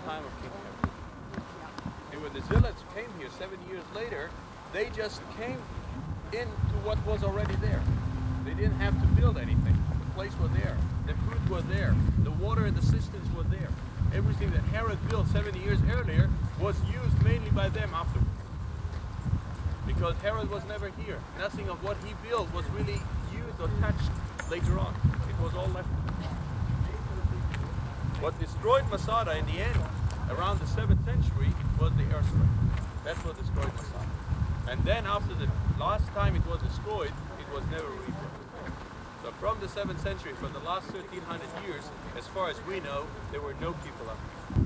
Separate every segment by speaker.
Speaker 1: time of King Herod. And when the zealots came here 7 years later, they just came into what was already there. They didn't have to build anything. The place was there. The food was there. The water and the cisterns were there. Everything that Herod built 70 years earlier was used mainly by them afterwards. Because Herod was never here. Nothing of what he built was really used or touched later on. It was all left. What destroyed Masada in the end, around the 7th century, was the earthquake. That's what destroyed Masada. And then after the last time it was destroyed, it was never rebuilt. So from the 7th century, for the last 1300 years, as far as we know, there were no people up here.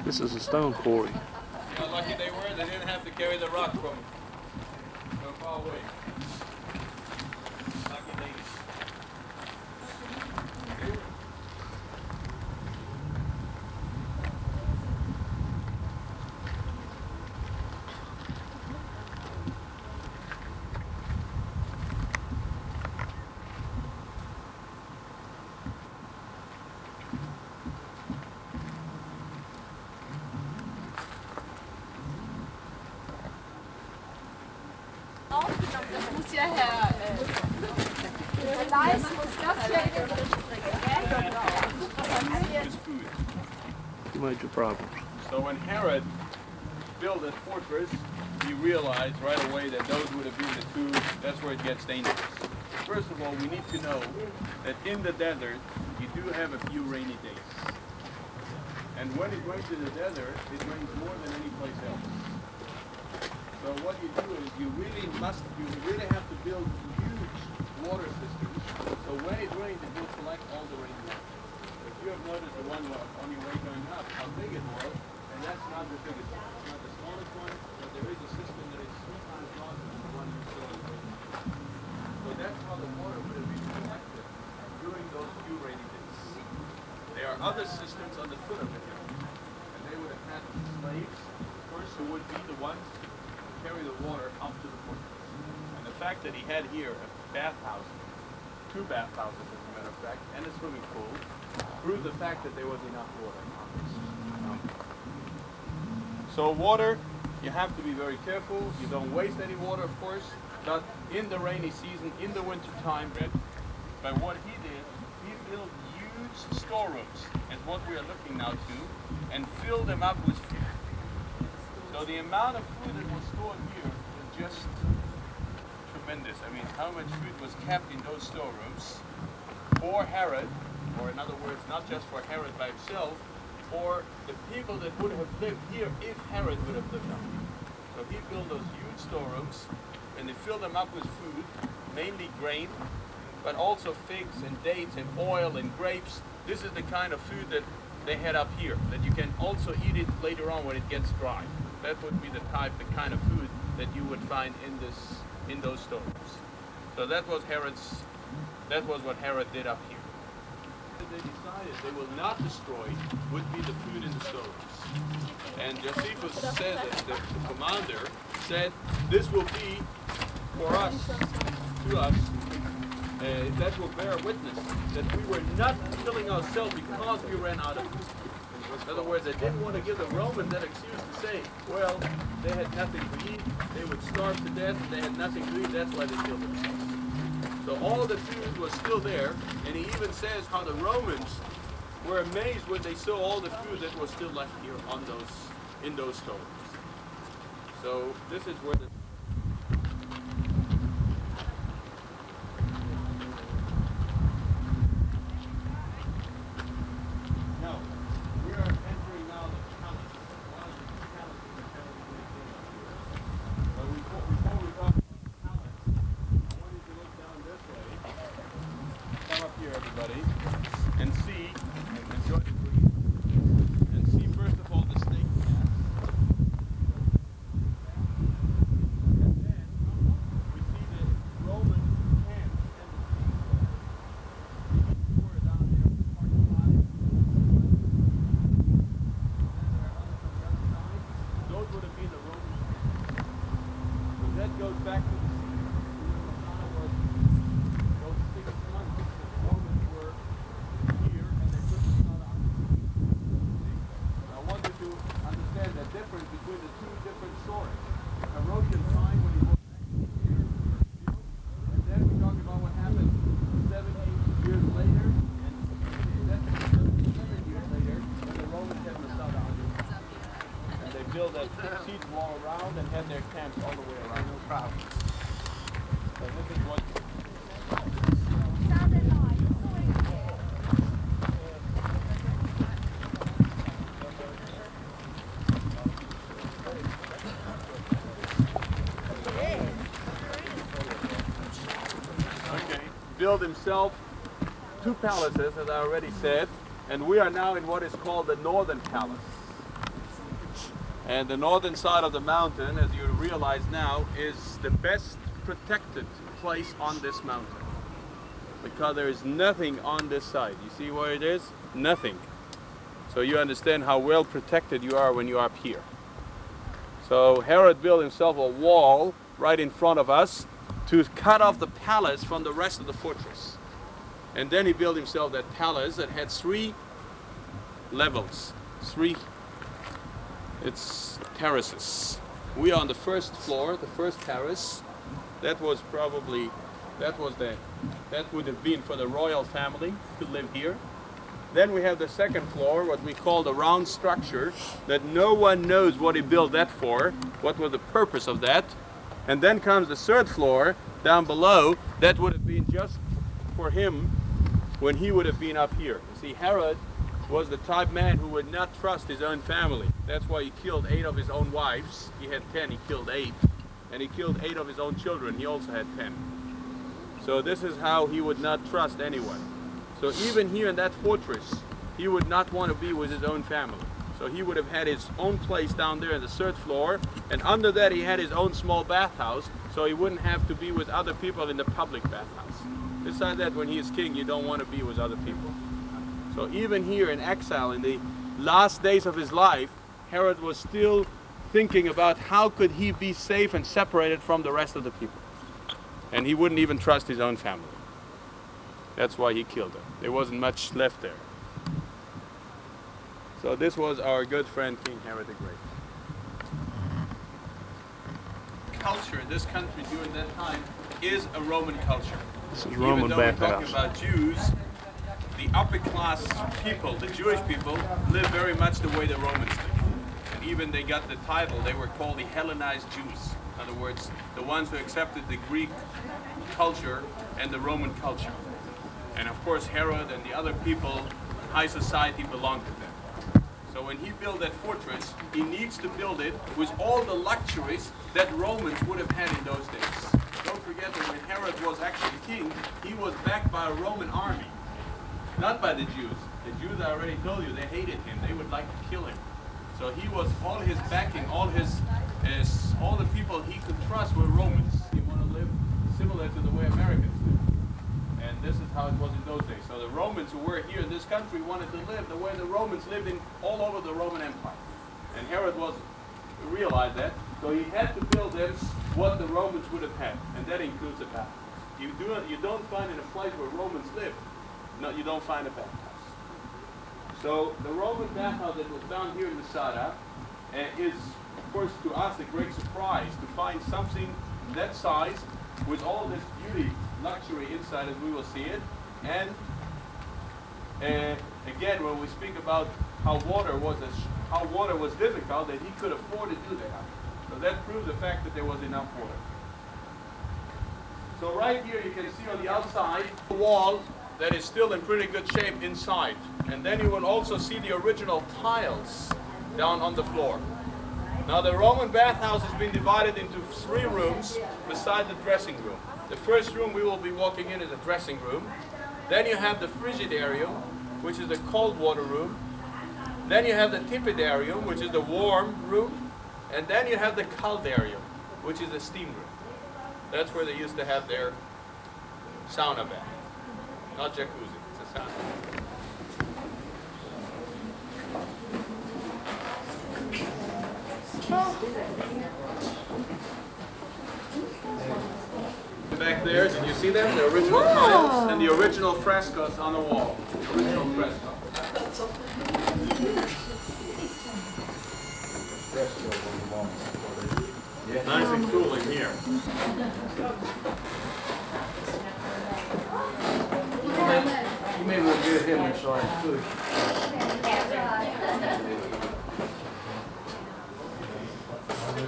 Speaker 2: This is a stone quarry.
Speaker 1: How lucky they were, they didn't have to carry the rock from far away. Lucky ladies.
Speaker 3: Das muss ja Herr Leis muss das
Speaker 2: You made your problems.
Speaker 1: So when Herod built this fortress, he realized right away that those would have been the two, that's where it gets dangerous. First of all, we need to know that in the desert, you do have a few rainy days. And when it rains in the desert, it rains more than any place else. So what you do is you really have to build huge water systems. So when it rains, it will collect all the rainwater. If you have noticed the one on your way going up, how big it was, and that's not the biggest one. It's not the smallest one, but there is a system that is 3 times larger than the one you saw in the rain. So that's how the water would have been collected during those few rainy days. There are other systems on the foot of the hill, and they would have had slaves first who would be the ones carry the water up to the fortress. And the fact that he had here a bathhouse, 2 bathhouses as a matter of fact, and a swimming pool, proved the fact that there was enough water on this. So water, you have to be very careful. You don't waste any water, of course, but in the rainy season, in the winter time, but what he did, he built huge storerooms, as what we are looking now to, and filled them up with food. So the amount of food that was stored here is just tremendous. I mean, how much food was kept in those storerooms for Herod, or in other words, not just for Herod by himself, for the people that would have lived here if Herod would have lived up here. So he built those huge storerooms, and they filled them up with food, mainly grain, but also figs and dates and oil and grapes. This is the kind of food that they had up here, that you can also eat it later on when it gets dry. That would be the kind of food that you would find in those storerooms. So that was what Herod did up here. They decided they will not destroy would be the food in the storerooms. And Josephus said that the commander said, this will be for us, to us, that will bear witness that we were not killing ourselves because we ran out of food. In other words, they didn't want to give the Romans that excuse to say, well, they had nothing to eat, they would starve to death, and they had nothing to eat, that's why they killed themselves. So all the food was still there, and he even says how the Romans were amazed when they saw all the food that was still left here in those storerooms. So this is where the outside, siege wall around, and had their camps all the way around. No problem. So this is what. Okay, built himself 2 palaces, as I already said, and we are now in what is called the Northern Palace. And the northern side of the mountain, as you realize now, is the best protected place on this mountain. Because there is nothing on this side. You see where it is? Nothing. So you understand how well protected you are when you are up here. So Herod built himself a wall right in front of us to cut off the palace from the rest of the fortress. And then he built himself that palace that had 3 levels. It's terraces. We are on the first floor, the first terrace. That would have been for the royal family to live here. Then we have the second floor, what we call the round structure, that no one knows what he built that for, what was the purpose of that. And then comes the third floor down below, that would have been just for him when he would have been up here. You see, Herod was the type man who would not trust his own family. That's why he killed 8 of his own wives. He had 10, he killed 8. And he killed 8 of his own children. He also had 10. So this is how he would not trust anyone. So even here in that fortress, he would not want to be with his own family. So he would have had his own place down there in the 3rd floor. And under that he had his own small bathhouse, so he wouldn't have to be with other people in the public bathhouse. Besides that, when he is king, you don't want to be with other people. So even here in exile, in the last days of his life, Herod was still thinking about how could he be safe and separated from the rest of the people. And he wouldn't even trust his own family. That's why he killed them. There wasn't much left there. So this was our good friend King Herod the Great. Culture in this country during that time is a Roman culture.
Speaker 2: This is Roman
Speaker 1: Even though we're
Speaker 2: bathhouse.
Speaker 1: talking about Jews, the upper class people, the Jewish people, live very much the way the Romans did. And even they got the title, they were called the Hellenized Jews. In other words, the ones who accepted the Greek culture and the Roman culture. And of course Herod and the other people, high society, belonged to them. So when he built that fortress, he needs to build it with all the luxuries that Romans would have had in those days. Don't forget that when Herod was actually king, he was backed by a Roman army. Not by the Jews. The Jews, I already told you, they hated him. They would like to kill him. So he was, all his backing, all the people he could trust were Romans. He wanted to live similar to the way Americans live. And this is how it was in those days. So the Romans who were here in this country wanted to live the way the Romans lived in all over the Roman Empire. And Herod realized that. So he had to build them what the Romans would have had. And that includes a bathhouse. You don't find in a place where Romans lived. No, you don't find a bathhouse. So the Roman bathhouse that was down here in Masada is, of course, to us a great surprise to find something that size with all this beauty, luxury inside as we will see it. And again, when we speak about how water was difficult, that he could afford to do that. So that proves the fact that there was enough water. So right here you can see on the outside the wall that is still in pretty good shape inside. And then you will also see the original tiles down on the floor. Now the Roman bathhouse has been divided into 3 rooms beside the dressing room. The first room we will be walking in is a dressing room. Then you have the frigidarium, which is the cold water room. Then you have the tepidarium, which is the warm room. And then you have the caldarium, which is the steam room. That's where they used to have their sauna bath. Not jacuzzi, it's a sauna. Back there, did you see them? The original tiles and the original frescoes on the wall. The original fresco. Nice and cool in here.
Speaker 4: You may well give him a slice too. The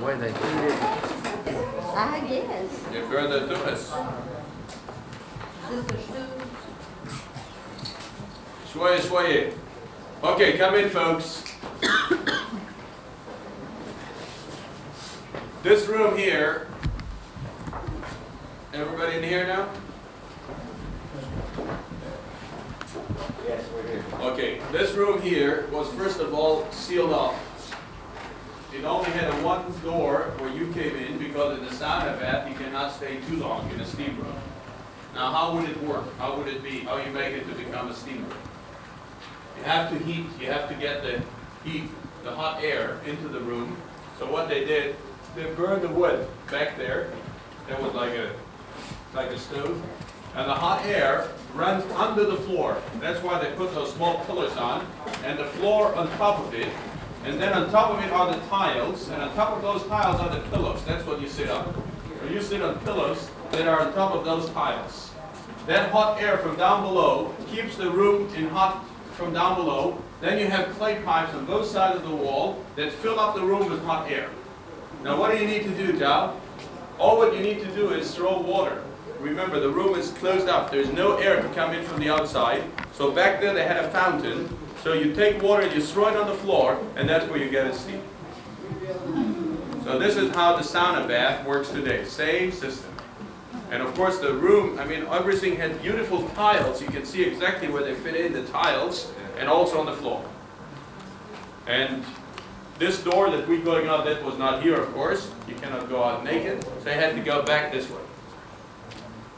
Speaker 4: way they do it.
Speaker 5: I guess.
Speaker 1: You burn the tunas. Soyez, soyez. Okay, come in, folks. This room here, everybody in here now?
Speaker 4: Yes, we're here.
Speaker 1: Okay, this room here was first of all sealed off. It only had a one door where you came in because in the sauna bath you cannot stay too long in a steam room. Now how would it work? How would it be? How you make it to become a steam room? You have to heat, you have to get the heat, the hot air into the room. So what they did, they burned the wood back there. That was like a stove. And the hot air runs under the floor. That's why they put those small pillars on, and the floor on top of it. And then on top of it are the tiles, and on top of those tiles are the pillows. That's what you sit on. So you sit on pillows that are on top of those tiles. That hot air from down below keeps the room in hot from down below. Then you have clay pipes on both sides of the wall that fill up the room with hot air. Now what do you need to do, Joe? All what you need to do is throw water. Remember, the room is closed up. There's no air to come in from the outside. So back there they had a fountain. So you take water, you throw it on the floor, and that's where you get a steam. So this is how the sauna bath works today. Same system. And of course the room, I mean, everything had beautiful tiles. You can see exactly where they fit in the tiles, and also on the floor. And this door that we're going out, that was not here, of course. You cannot go out naked. So you had to go back this way.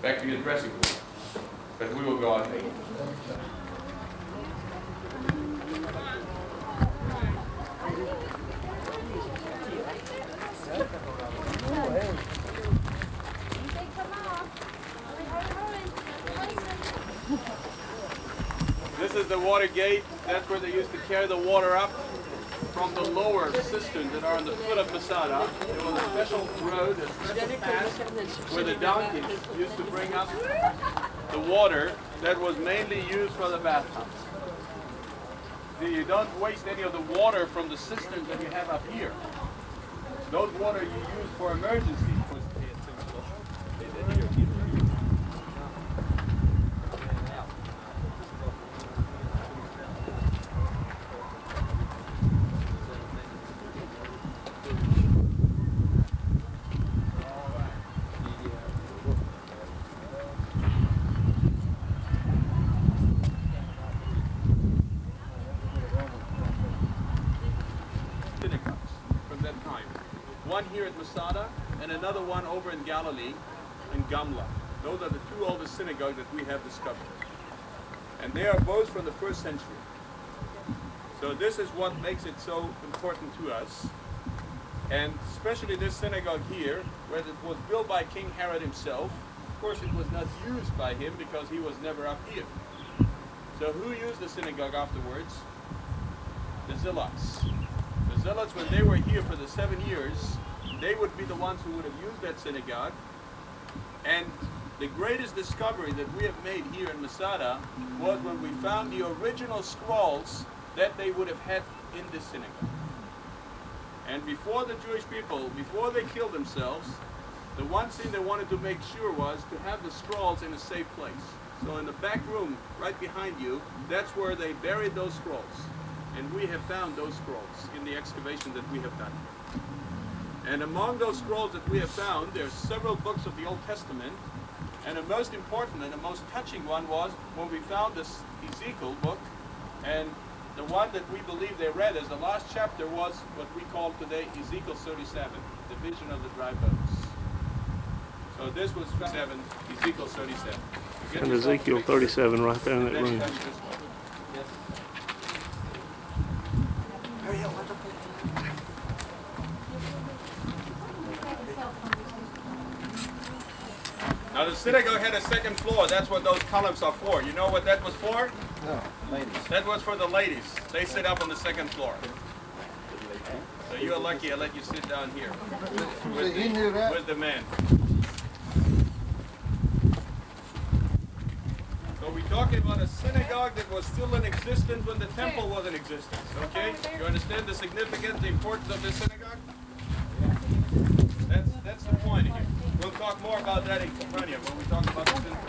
Speaker 1: Back to your dressing room. But we will go out naked. This is the water gate. That's where they used to carry the water up from the lower cisterns that are on the foot of Masada. There was a special road, a special path, where the donkeys used to bring up the water that was mainly used for the bathtubs. See, you don't waste any of the water from the cisterns that you have up here. Those water you use for emergencies. One here at Masada, and another one over in Galilee, in Gamla. Those are the two oldest synagogues that we have discovered. And they are both from the 1st century. So this is what makes it so important to us. And especially this synagogue here, where it was built by King Herod himself. Of course it was not used by him because he was never up here. So who used the synagogue afterwards? The Zealots. The Zealots, when they were here for the 7 years, they would be the ones who would have used that synagogue. And the greatest discovery that we have made here in Masada was when we found the original scrolls that they would have had in this synagogue. And before the Jewish people, before they killed themselves, the one thing they wanted to make sure was to have the scrolls in a safe place. So in the back room, right behind you, that's where they buried those scrolls. And we have found those scrolls in the excavation that we have done. And among those scrolls that we have found, there are several books of the Old Testament. And the most important and the most touching one was when we found this Ezekiel book. And the one that we believe they read as the last chapter was what we call today Ezekiel 37, the vision of the dry bones. So this was 7, Ezekiel 37.
Speaker 2: And Ezekiel 37 right there in that room.
Speaker 1: Now the synagogue had a second floor. That's what those columns are for. You know what that was for?
Speaker 4: No, ladies.
Speaker 1: That was for the ladies. They sit up on the second floor. So you're lucky I let you sit down here
Speaker 4: So he knew that?
Speaker 1: with the man. So we're talking about a synagogue that was still in existence when the temple was in existence, okay? You understand the significance, the importance of this synagogue? That's the point here. We'll talk more about that in Comron when we talk about the synagogue.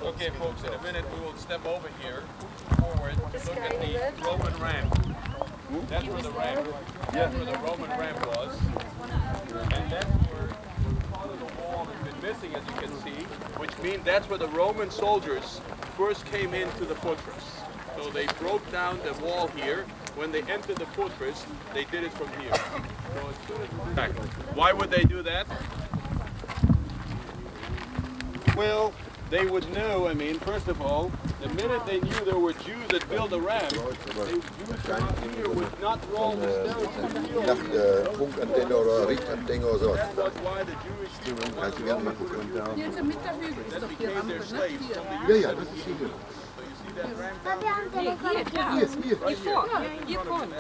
Speaker 1: Okay, folks, in a minute we will step over here, forward, to look at the Roman ramp. That's where the ramp, that's where the Roman ramp was. And that's where part of the wall has been missing, as you can see, which means that's where the Roman soldiers first came into the fortress. So they broke down the wall here. When they entered the fortress, they did it from here. So as soon as back. Why would they do that? Well, they would know, I mean, first of all, the minute they knew there were Jews that built a ramp, the Jews from up here would not roll the stones to the field.
Speaker 6: Nacht de funkantenne oder Richtantenne oder so.
Speaker 1: That was why the Jewish people
Speaker 6: Als je gerne mal gucken.
Speaker 7: Hier in der Mitterhügel ist
Speaker 1: that
Speaker 7: doch die
Speaker 1: became
Speaker 7: Rampe,
Speaker 1: their
Speaker 7: ne?
Speaker 1: slaves
Speaker 7: Hier.
Speaker 1: from the
Speaker 6: Ja, ja,
Speaker 1: Jews.
Speaker 6: das ist hier.
Speaker 1: So you see that ramp down
Speaker 7: Nee, hier, ja.
Speaker 6: Hier, hier.
Speaker 7: Hier vorne. Hier vorne.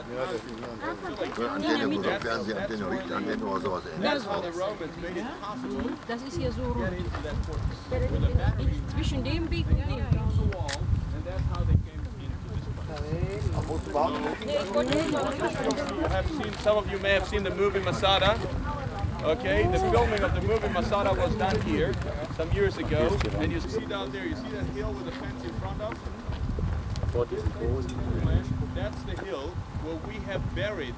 Speaker 6: Antenne, wo so Fernsehantenne, Richtantenne oder sowas.
Speaker 1: That's how the Romans made it possible
Speaker 7: Das ist hier so
Speaker 1: to get
Speaker 7: rund.
Speaker 1: into that fortress. With a battery
Speaker 7: Zwischen dem Weg und dem Weg.
Speaker 1: down the wall, and that's how they came into this place. You have seen, some of you may have seen the movie Masada. Okay, the filming of the movie Masada was done here some years ago. And you see down there, you see that hill with the fence in front of? That's the hill where we have buried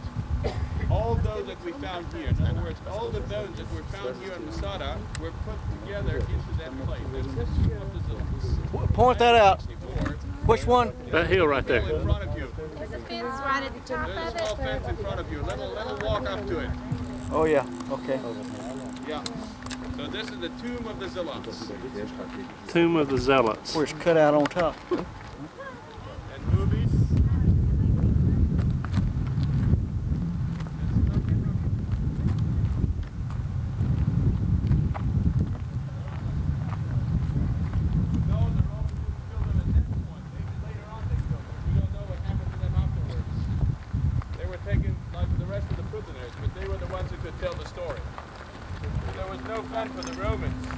Speaker 1: all those that we found here. In other words, all the bones that were found here in Masada were put together into that place. That's the tomb of the Zillas.
Speaker 4: Point that out.
Speaker 1: 64,
Speaker 4: Which one?
Speaker 2: That hill right
Speaker 1: hill
Speaker 2: there.
Speaker 1: in front of you.
Speaker 3: There's a fence right at the top
Speaker 1: There's a
Speaker 3: of
Speaker 1: small
Speaker 3: it.
Speaker 1: fence in front of you. Let walk up to it.
Speaker 4: Oh yeah, okay.
Speaker 1: Yeah. So this is the tomb of the Zillas.
Speaker 2: Tomb of the Zealots.
Speaker 4: Where it's cut out on top.
Speaker 1: And movies. No, the Romans didn't build them at that point. Later on they built them. We don't know what happened to them afterwards. They were taken like the rest of the prisoners, but they were the ones who could tell the story. There was no fun for the Romans. The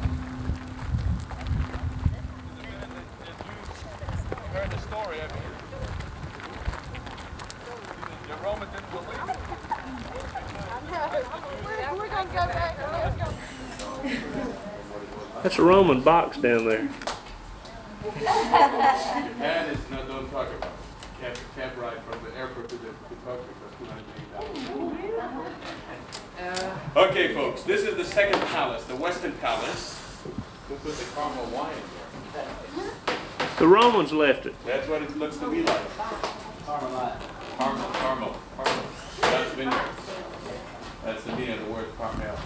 Speaker 1: minute that you heard the story, I mean, the Romans didn't believe it.
Speaker 3: We're gonna go back. Let's go.
Speaker 2: That's a Roman box down there.
Speaker 1: That is, no, don't talk about it. Cab ride from the airport to Tokyo was $280. Okay, folks, this is the second palace, the Western Palace. Who put the caramel wine in there?
Speaker 2: The Romans left it.
Speaker 1: That's what it looks to be like. Caramel. That's vineyards. That's the meaning of the word caramel.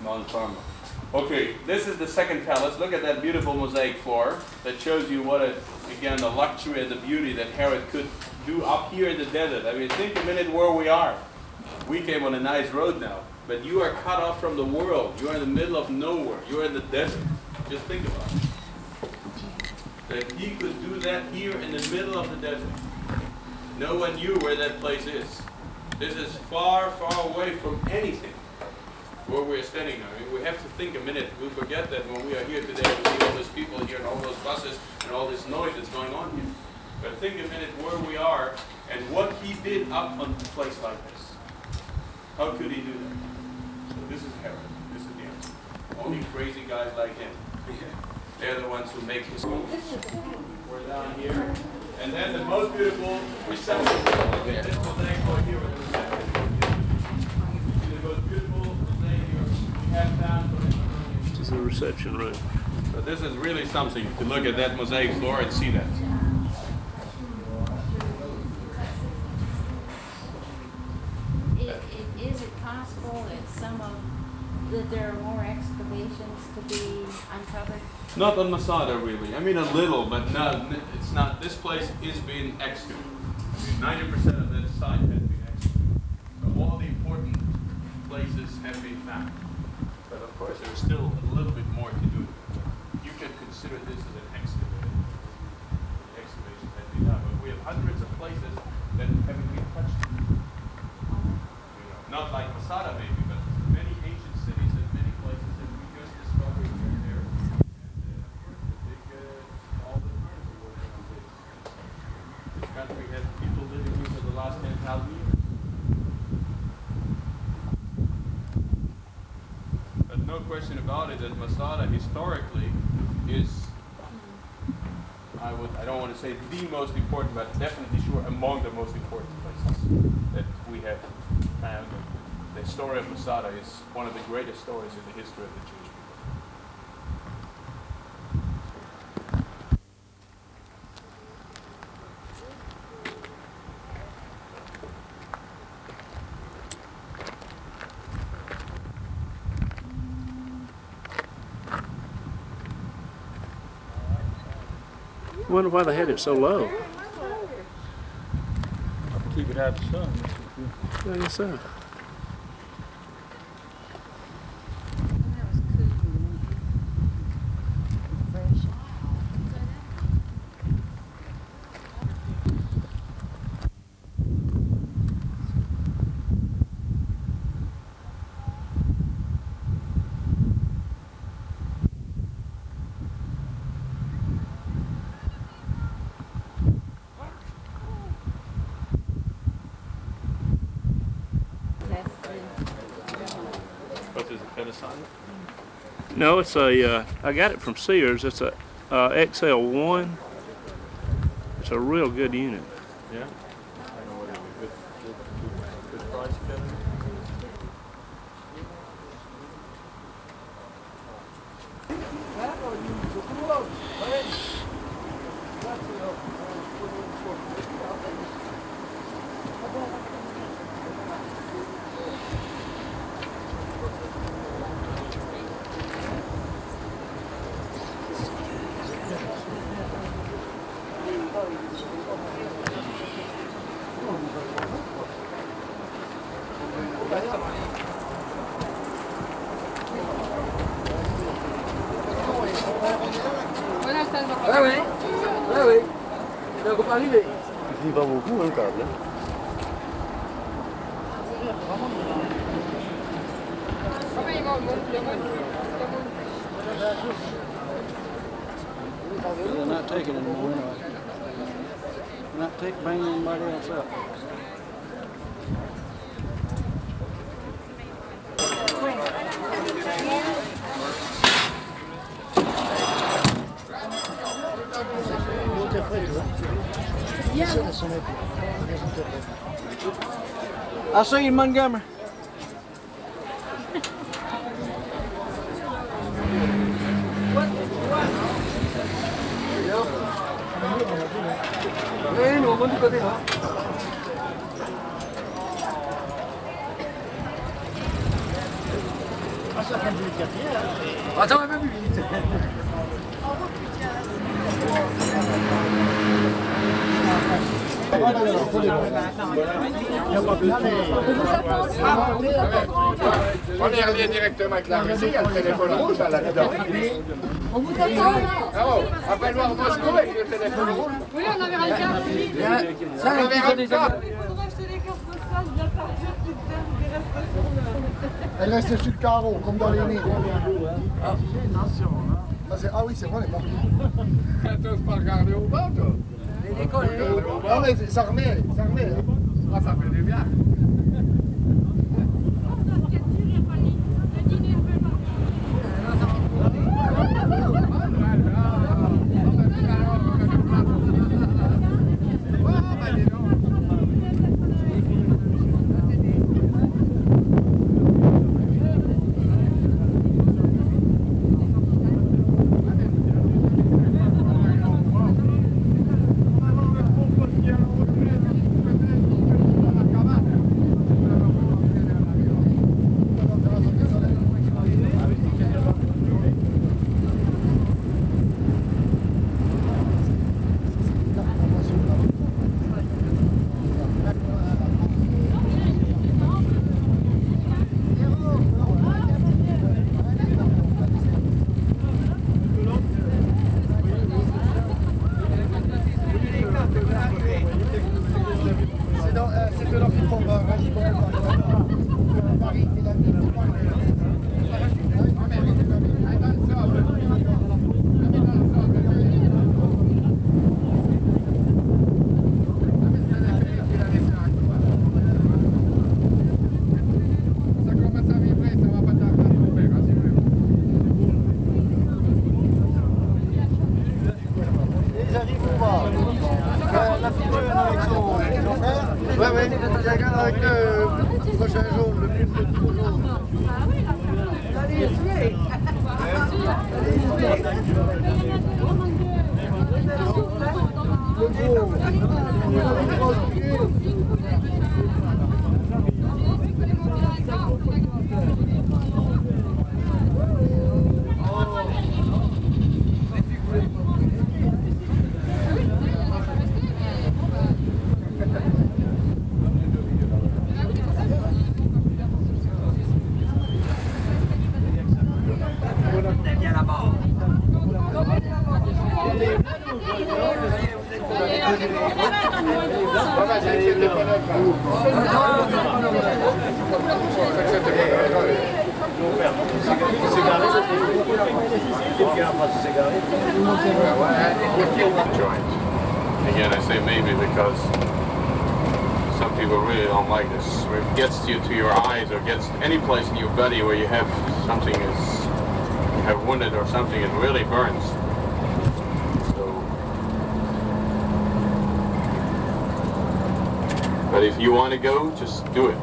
Speaker 1: Non-caramel. Okay, this is the second palace. Look at that beautiful mosaic floor that shows you what, again, the luxury and the beauty that Herod could do up here in the desert. I mean, think a minute where we are. We came on a nice road now, but you are cut off from the world. You are in the middle of nowhere. You are in the desert. Just think about it. That he could do that here in the middle of the desert. No one knew where that place is. This is far, far away from anything where we're standing now. I mean, we have to think a minute. We forget that when we are here today, we see all those people here and all those buses and all this noise that's going on here. But think a minute where we are and what he did up on a place like this. How could he do that? So this is Herod. This is the answer. Only crazy guys like him. They're the ones who make his moves. We're down here. And then the most beautiful reception. Look at this mosaic over here with the reception. See the most beautiful mosaic we have found for this.
Speaker 2: This is the reception room.
Speaker 1: So this is really something to look at that mosaic floor and see that.
Speaker 8: that there are more excavations to be uncovered?
Speaker 1: Not on Masada really. I mean a little, but no, it's not. This place is being excavated. I mean 90% of that site has been excavated. So all the important places have been found. But of course there's still a little bit more to do. You can consider this as an excavated. The excavation has been done. But we have hundreds of places that haven't been touched. Not like Masada maybe, but many ancient cities and many places that we just discovered here and there. And of course the big, all the furniture working on this. This country has people living here for the last 10,000 years. But no question about it that Masada historically is, I don't want to say the most important, but definitely sure among the most important places that we have found. The story of Masada is one of the greatest stories in the history of the Jewish
Speaker 2: Wonder why they had it so low.
Speaker 4: Keep it out of the sun.
Speaker 2: I guess so.
Speaker 1: What is it, Masada?
Speaker 2: No, it's a, I got it from Sears. It's a XL1. It's a real good unit.
Speaker 1: Yeah? I don't know what it is. Good price you got it?
Speaker 4: Ah oui, ah oui. Il est pas arrivé. Il dit pas beaucoup, hein, le câble. They're not taking anymore. Not bringing anybody else up. I'll see you in Montgomery. Oui, nous, on va du côté là. Ah, ça prend du quartier, hein. Ah, ça va même plus vite.
Speaker 6: On est relié directement avec la Russie, il y a le téléphone rouge là-dedans.
Speaker 3: On vous attend là.
Speaker 6: Ah bon, appelle-moi en Moscou avec le téléphone rouge.
Speaker 3: Oui, on avait un carte.
Speaker 6: Ça, on verra des gars.
Speaker 3: Il faudrait acheter des cartes postales bien partir, putain, il reste sur le...
Speaker 9: Elle reste sur le carreau, comme dans les nids. Ah oui, c'est vrai, elle est partie.
Speaker 6: T'oses pas regarder au bas, toi?
Speaker 9: Non, mais ça remet, ça remet.
Speaker 6: Ah, ça fait du bien.
Speaker 9: regarde avec le prochain jour, le plus jour.
Speaker 1: Again, I say maybe because some people really don't like this. Where it gets to your eyes or gets any place in your body where you have something you have wounded or something, it really burns. So, but if you want to go, just do it.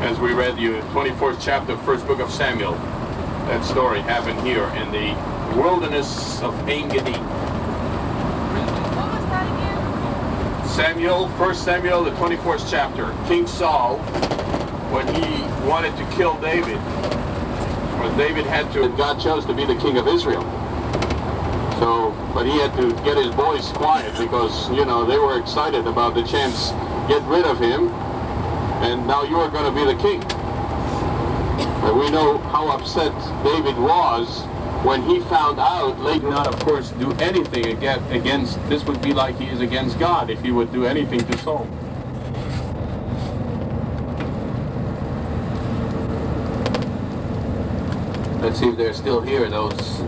Speaker 1: As we read you, 24th chapter, first book of Samuel, that story happened here in the wilderness of En-Gedi. Samuel, 1 Samuel, the 24th chapter. King Saul, when he wanted to kill David, or David had to, God chose to be the king of Israel. So, but he had to get his boys quiet because, you know, they were excited about the chance to get rid of him, and now you are going to be the king. And we know how upset David was when he found out, late not of course do anything against, this would be like he is against God if he would do anything to Saul. Let's see if they're still here, those,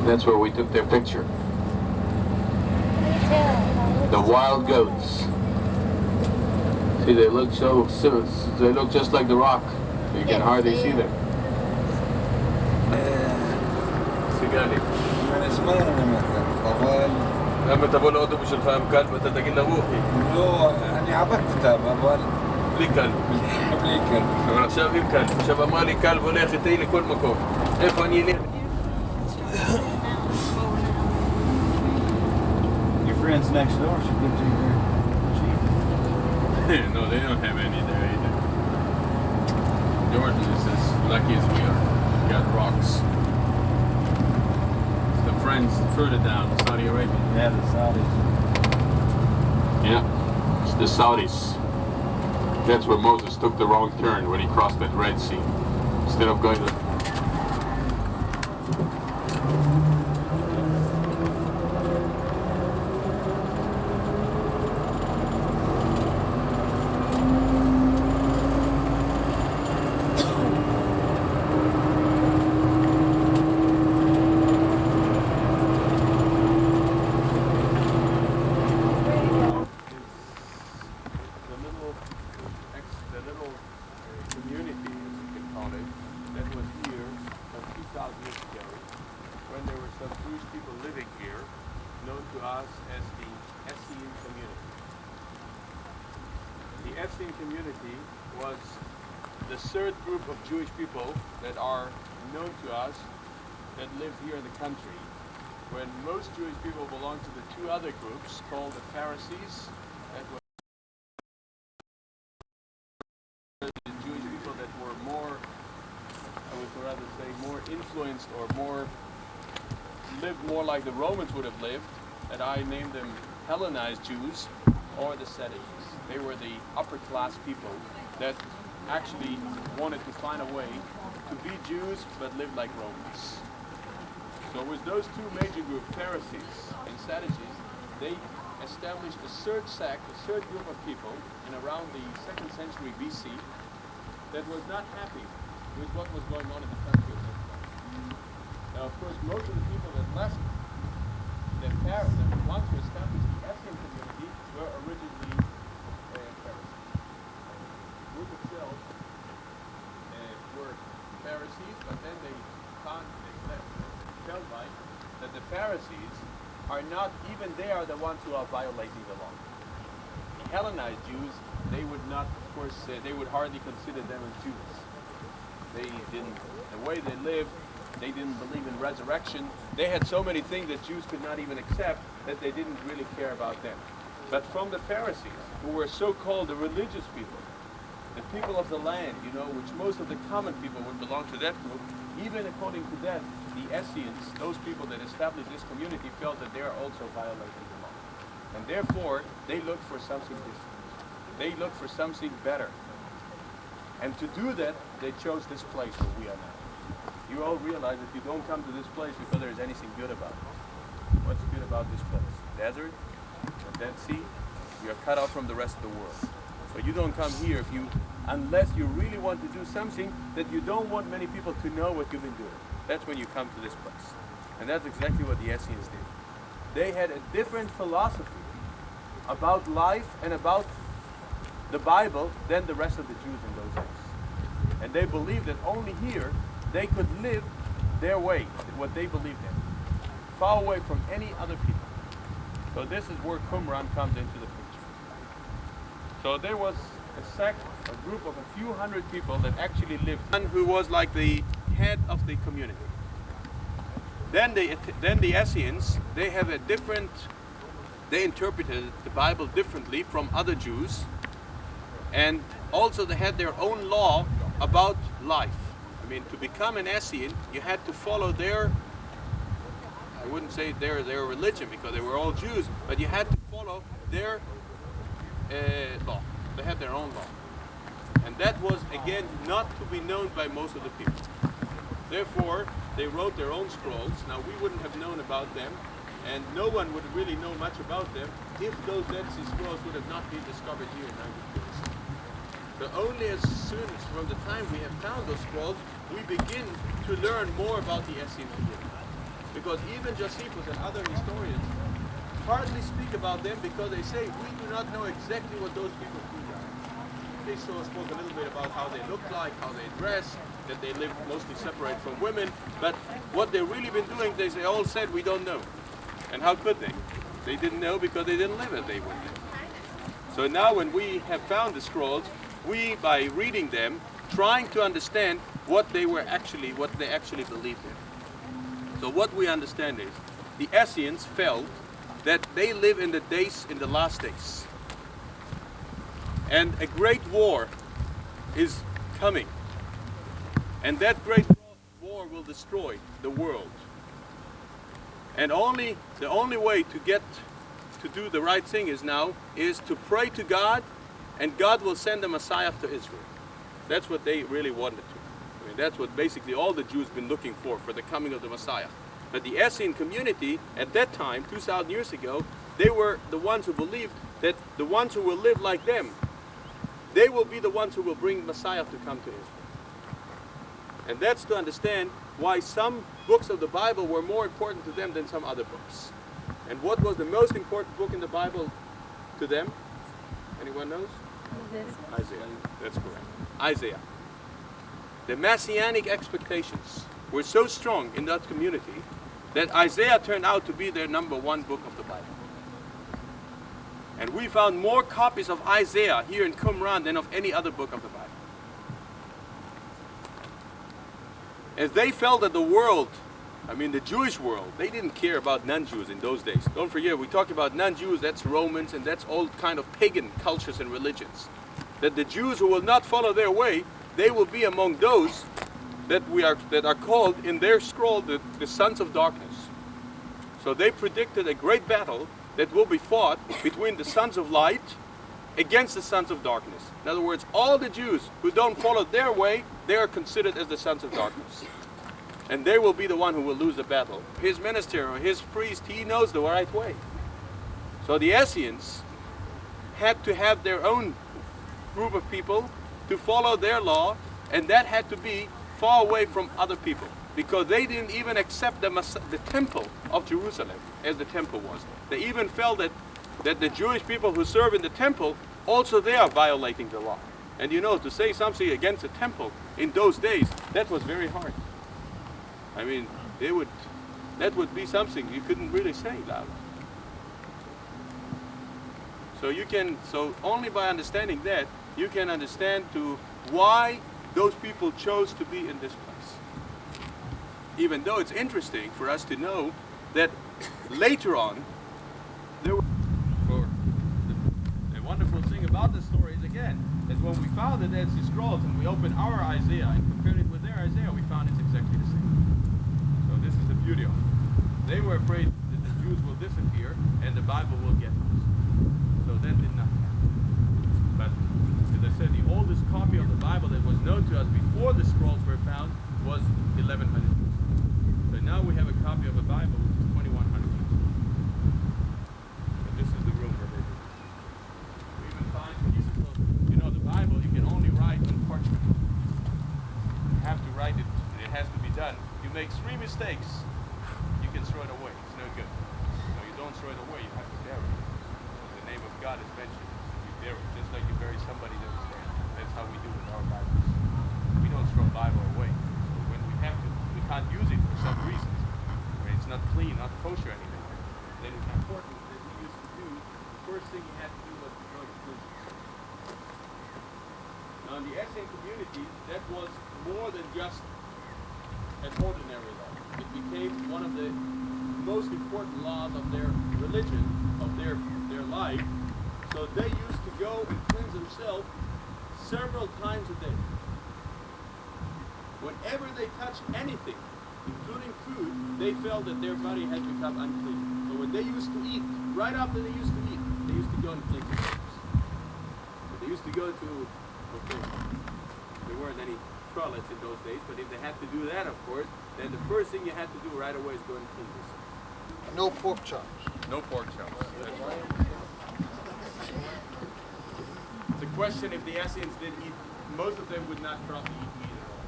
Speaker 1: that's where we took their picture. The wild goats. See, they look they look just like the rock. You can hardly see them. سيجاني
Speaker 9: من اسمه مثلا طوال
Speaker 1: لما تقول له أدب شو فاهم كلب أنت تقول له روحي
Speaker 9: لو أنا عبرت تابع طوال
Speaker 1: لي كلب
Speaker 9: لي كلب
Speaker 1: شاف كلب شاف مالي كلب ولا ختي لي كل مكان إيه فاني ليه
Speaker 10: Your friends next door should give you their sheep.
Speaker 1: No, they don't have any there either. Jordan is as lucky as we are. We got rocks. It's the friends further down, Saudi Arabia.
Speaker 10: Yeah, the Saudis.
Speaker 1: Yeah, it's the Saudis. That's where Moses took the wrong turn when he crossed that Red Sea. Instead of going to community, as you can call it, that was here some 2,000 years ago, when there were some Jewish people living here, known to us as the Essene community. the Essene community was the third group of Jewish people that are known to us that live here in the country. When most Jewish people belong to the two other groups called the Pharisees, that were the Jewish people that were more, I would rather say, more influenced or lived more like the Romans would have lived, and I named them Hellenized Jews or the Sadducees. They were the upper class people that actually wanted to find a way to be Jews but live like Romans. So with those two major groups, Pharisees and Sadducees, they established a third sect, a third group of people in around the 2nd century BC that was not happy with what was going on in the country at that time. Now, of course, most of the people that left the ones who established the Essene community were originally Pharisees. The group itself were Pharisees, but then they felt like that the Pharisees are not, even they are the ones who are violating the law. The Hellenized Jews, they would not, of course, they would hardly consider them as Jews. They didn't, the way they lived, they didn't believe in resurrection. They had so many things that Jews could not even accept that they didn't really care about them. But from the Pharisees, who were so-called the religious people, the people of the land, you know, which most of the common people would belong to that group, even according to that, the Essenes, those people that established this community, felt that they are also violating the law. And therefore, they looked for something different. They looked for something better. And to do that, they chose this place where we are now. You all realize that you don't come to this place because there's anything good about it. What's good about this place? Desert, the Dead Sea, you're cut off from the rest of the world. So you don't come here unless you really want to do something that you don't want many people to know what you've been doing. That's when you come to this place. And that's exactly what the Essenes did. They had a different philosophy about life and about the Bible than the rest of the Jews in those days. And they believed that only here they could live their way, what they believed in, far away from any other people. So this is where Qumran comes into the picture. So there was a sect, a group of a few hundred people that actually lived, one who was like the head of the community. Then the Essenes, they have a different, they interpreted the Bible differently from other Jews, and also they had their own law about life. I mean, to become an Essene, you had to follow their, I wouldn't say their religion because they were all Jews, but you had to follow their law. They had their own law. And that was, again, not to be known by most of the people. Therefore, they wrote their own scrolls. Now, we wouldn't have known about them, and no one would really know much about them if those Dead Sea Scrolls would have not been discovered here in 1936. So only as soon as from the time we have found those scrolls, we begin to learn more about the Essene community. Because even Josephus and other historians hardly speak about them because they say we do not know exactly what those people do. They spoke a little bit about how they looked like, how they dressed, that they lived mostly separated from women, but what they've really been doing, they all said we don't know. And how could they? They didn't know because they didn't live as they would live. So now when we have found the scrolls, we, by reading them, trying to understand what they actually believed in. So what we understand is, the Essenes felt that they live in the last days. And a great war is coming. And that great war will destroy the world. And the only way to do the right thing is to pray to God, and God will send a Messiah to Israel. That's what they really wanted to. I mean, that's what basically all the Jews been looking for the coming of the Messiah. But the Essene community at that time, 2,000 years ago, they were the ones who believed that the ones who will live like them, they will be the ones who will bring Messiah to come to Israel. And that's to understand why some books of the Bible were more important to them than some other books. And what was the most important book in the Bible to them? Anyone knows? Isaiah. That's correct. Isaiah. The messianic expectations were so strong in that community that Isaiah turned out to be their #1 book of the Bible. And we found more copies of Isaiah here in Comron than of any other book of the Bible. As they felt that the world, I mean the Jewish world, they didn't care about non-Jews in those days. Don't forget, we talk about non-Jews, that's Romans and that's all kind of pagan cultures and religions. That the Jews who will not follow their way, they will be among those that are called in their scroll the sons of darkness. So they predicted a great battle that will be fought between the sons of light against the sons of darkness. In other words, all the Jews who don't follow their way, they are considered as the sons of darkness. And they will be the one who will lose the battle. His minister or his priest, he knows the right way. So the Essenes had to have their own group of people to follow their law, and that had to be far away from other people, because they didn't even accept the temple of Jerusalem as the temple was. They even felt that the Jewish people who serve in the temple, also they are violating the law. And you know, to say something against the temple in those days, that was very hard. I mean, that would be something you couldn't really say loud. So only by understanding that, you can understand why those people chose to be in this place. Even though it's interesting for us to know that later on, the wonderful thing about the story is, again, that when we found the Dead Sea Scrolls and we opened our Isaiah and compared it with their Isaiah, we found it's exactly the same. So this is the beauty of it. They were afraid that the Jews will disappear and the Bible will get lost. So that did not happen. But as I said, the oldest copy of the Bible that was known to us before the scrolls were found was 1100 years old. So now we have a copy of a Bible which is 2100 years old. And this is the room where they did. We even find pieces of, the Bible you can only write on parchment. You have to write it, and it has to be done. You make 3 mistakes, you can throw it away. It's no good. So you don't throw it away, you have to bury it. The name of God is mentioned. You bury it, just like you bury somebody that was dead. That's how we do with our Bibles. We don't throw a Bible away. So when we have to, we can't use it for some reasons. When it's not clean, not kosher anymore. Then it's important that we used to do, the first thing you had to do was to go to cleanse. Now in the Essene community, that was more than just an ordinary law. It became one of the most important laws of their religion, of their life. So they used to go and cleanse themselves several times a day. Whenever they touched anything, including food, they felt that their body had become unclean. So when they used to eat, right after they used to eat, they used to go and cleanse themselves. So they used to go to, there weren't any toilets in those days, but if they had to do that, of course, then the first thing you had to do right away is go and clean yourself.
Speaker 9: No pork chops.
Speaker 1: No pork chops. That's right. It's a question if the Essenes did eat, most of them would not probably eat meat at all.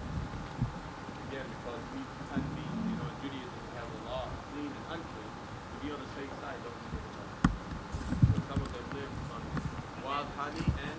Speaker 1: Again, because meat and meat, in Judaism we have the law of clean and unclean. To be on the safe side, don't eat it at all. So some of them live on wild honey and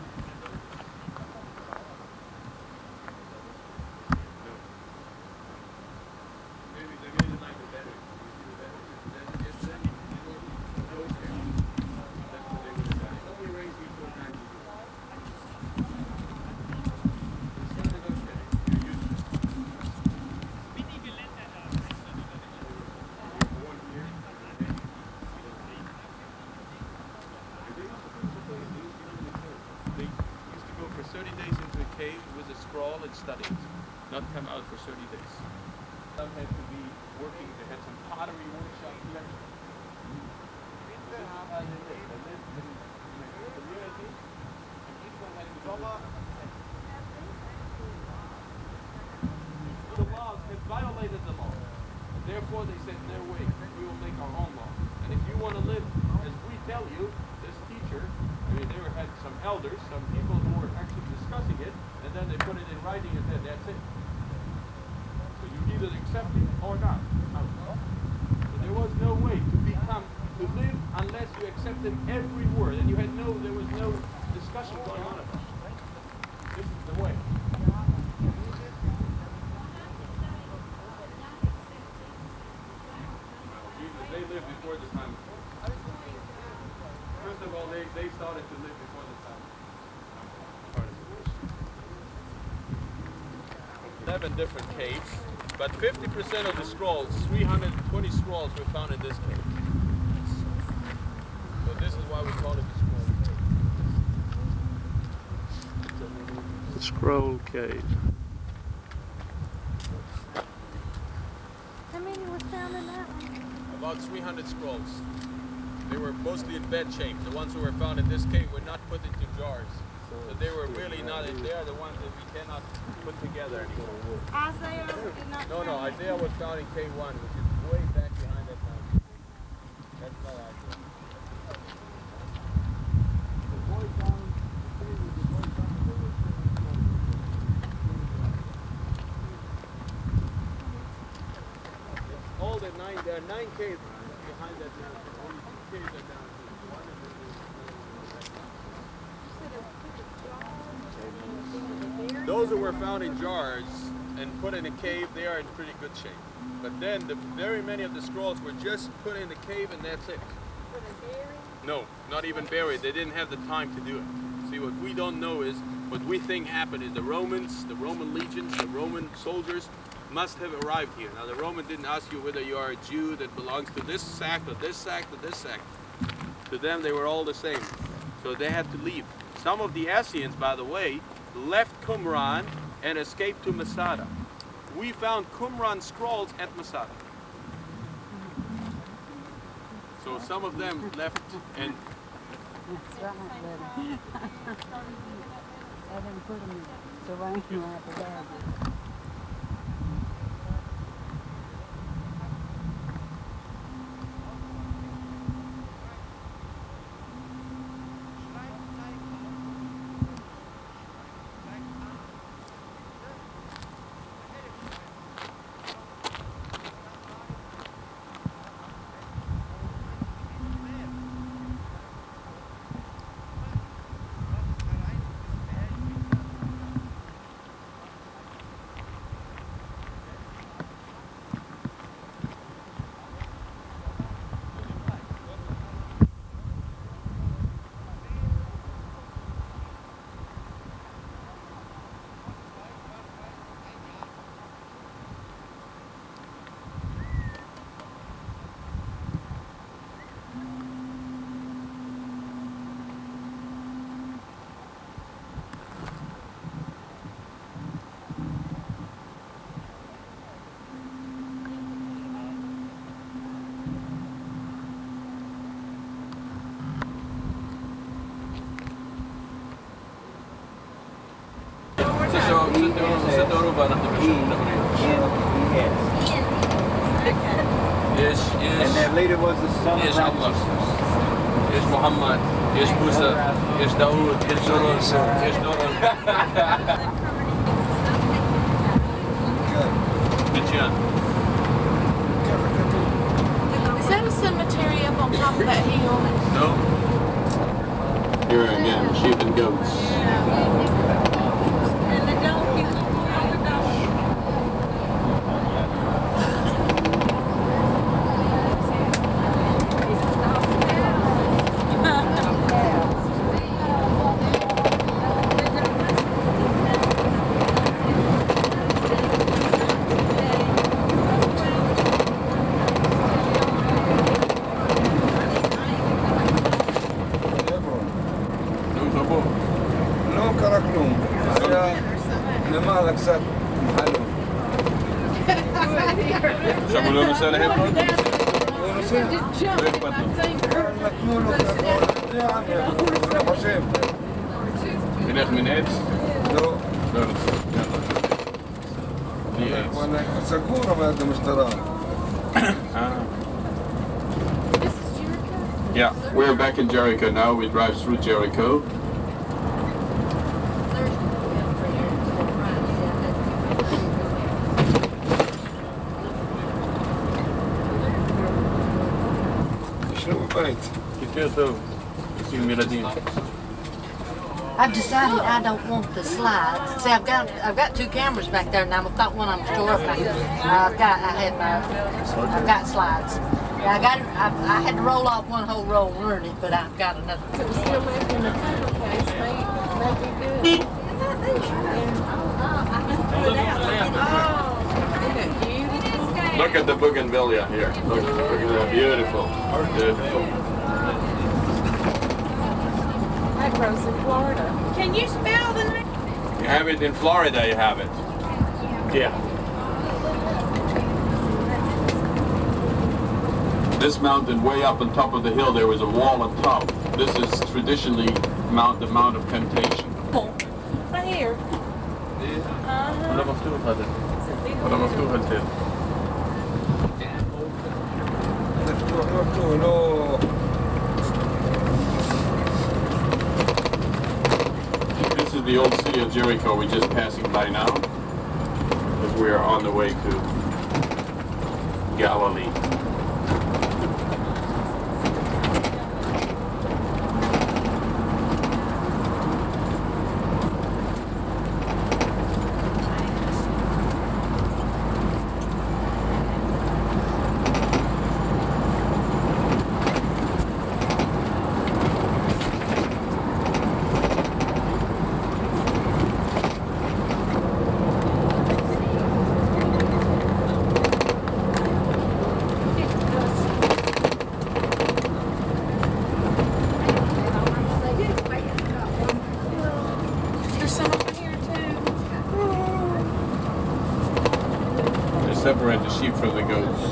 Speaker 1: and study it, not come out for 30 days. Some had to be working, they had some pottery workshop here. This is how they lived. They lived in a community, and each one had to go up. The laws had violated the law. Therefore they said, no way, we will make our own law. And if you want to live as we tell you, this teacher, they had some elders, some people who were actually discussing it, and then they put it in writing and said, that's it. So you either accept it or not. So there was no way to live unless you accepted every word, and there was no discussion going on about it. This is the way. They lived before the time. First of all, they started to live before the time. 11 different caves, but 50% of the scrolls, 320 scrolls, were found in this cave. So this is why we call it the scroll cave.
Speaker 2: The scroll cave.
Speaker 8: How many was found in that one?
Speaker 1: About 300 scrolls. They were mostly in bed shape. The ones who were found in this cave were not put into jars. So they were really not, they are the ones that we cannot put together anymore.
Speaker 3: Isaiah did not.
Speaker 1: No, Isaiah was found in cave 1, which is way back behind that mountain. That's not Isaiah. All the there are 9 caves behind that mountain. Only 2 caves are down here. One is those who were found in jars and put in a cave, they are in pretty good shape. But then very many of the scrolls were just put in the cave and that's it.
Speaker 3: Were they buried?
Speaker 1: No, not even buried. They didn't have the time to do it. See, what we don't know is, what we think happened is the Romans, the Roman legions, the Roman soldiers must have arrived here. Now the Roman didn't ask you whether you are a Jew that belongs to this sect or this sect or this sect. To them they were all the same. So they had to leave. Some of the Assyrians, by the way, left Comron and escaped to Masada. We found Qumran scrolls at Masada. So some of them left and
Speaker 8: That's right, buddy. I didn't put them in. So I ain't gonna have to bag it.
Speaker 10: And that leader was the son of righteousness.
Speaker 1: Yes, Muhammad. Yes, Musa. Yes, Dawood. Yes, Joros. Yes, Doron.
Speaker 7: Is that a cemetery up on top of that hill?
Speaker 1: No. Here again, sheep and goats.
Speaker 3: And the donkey.
Speaker 9: לא קרה כלום, היה למעלה קצת חלום.
Speaker 1: עכשיו לא נוסע להברון?
Speaker 9: הוא נוסע,
Speaker 1: לא אכפת לו.
Speaker 9: נתנו לו את הכל, אני חושב.
Speaker 1: ילך מן עץ?
Speaker 9: לא,
Speaker 1: לא נוסע. בלי עץ.
Speaker 9: סגור אומרת המשטרה.
Speaker 1: Yeah, we're back in Jericho now. We drive through Jericho.
Speaker 9: ישנו בבית.
Speaker 1: כיף טוב. יוצאים עם ילדים.
Speaker 5: I've decided I don't want the slides. See, I've got 2 cameras back there, and I thought one of them was tore up. I've got slides. Yeah, I had to roll off one whole roll and learn it, but I've got another.
Speaker 3: So we're still making the cover case, may be good. Isn't that beautiful?
Speaker 1: Look at the bougainvillea here. Look at that. Beautiful. Beautiful.
Speaker 3: That grows in Florida.
Speaker 7: Can you spell the name?
Speaker 1: You have it in Florida, you have it.
Speaker 2: Yeah.
Speaker 1: This mountain way up on top of the hill, there was a wall on top. This is traditionally the Mount of Temptation.
Speaker 7: Right here.
Speaker 2: Vad var storhöllet? Vad var storhöllet?
Speaker 1: This is the old city of Jericho we're just passing by now, as we are on the way to Galilee.
Speaker 7: There's some over here too.
Speaker 1: They separate the sheep from the goats.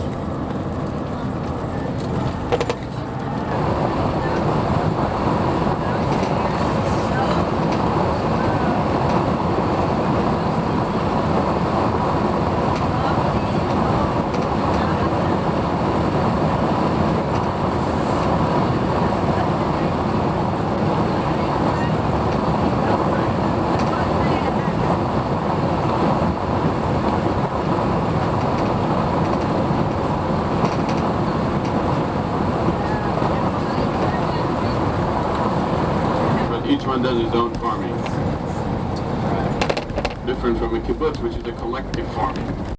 Speaker 1: Each one does his own farming. Different from a kibbutz, which is a collective farming.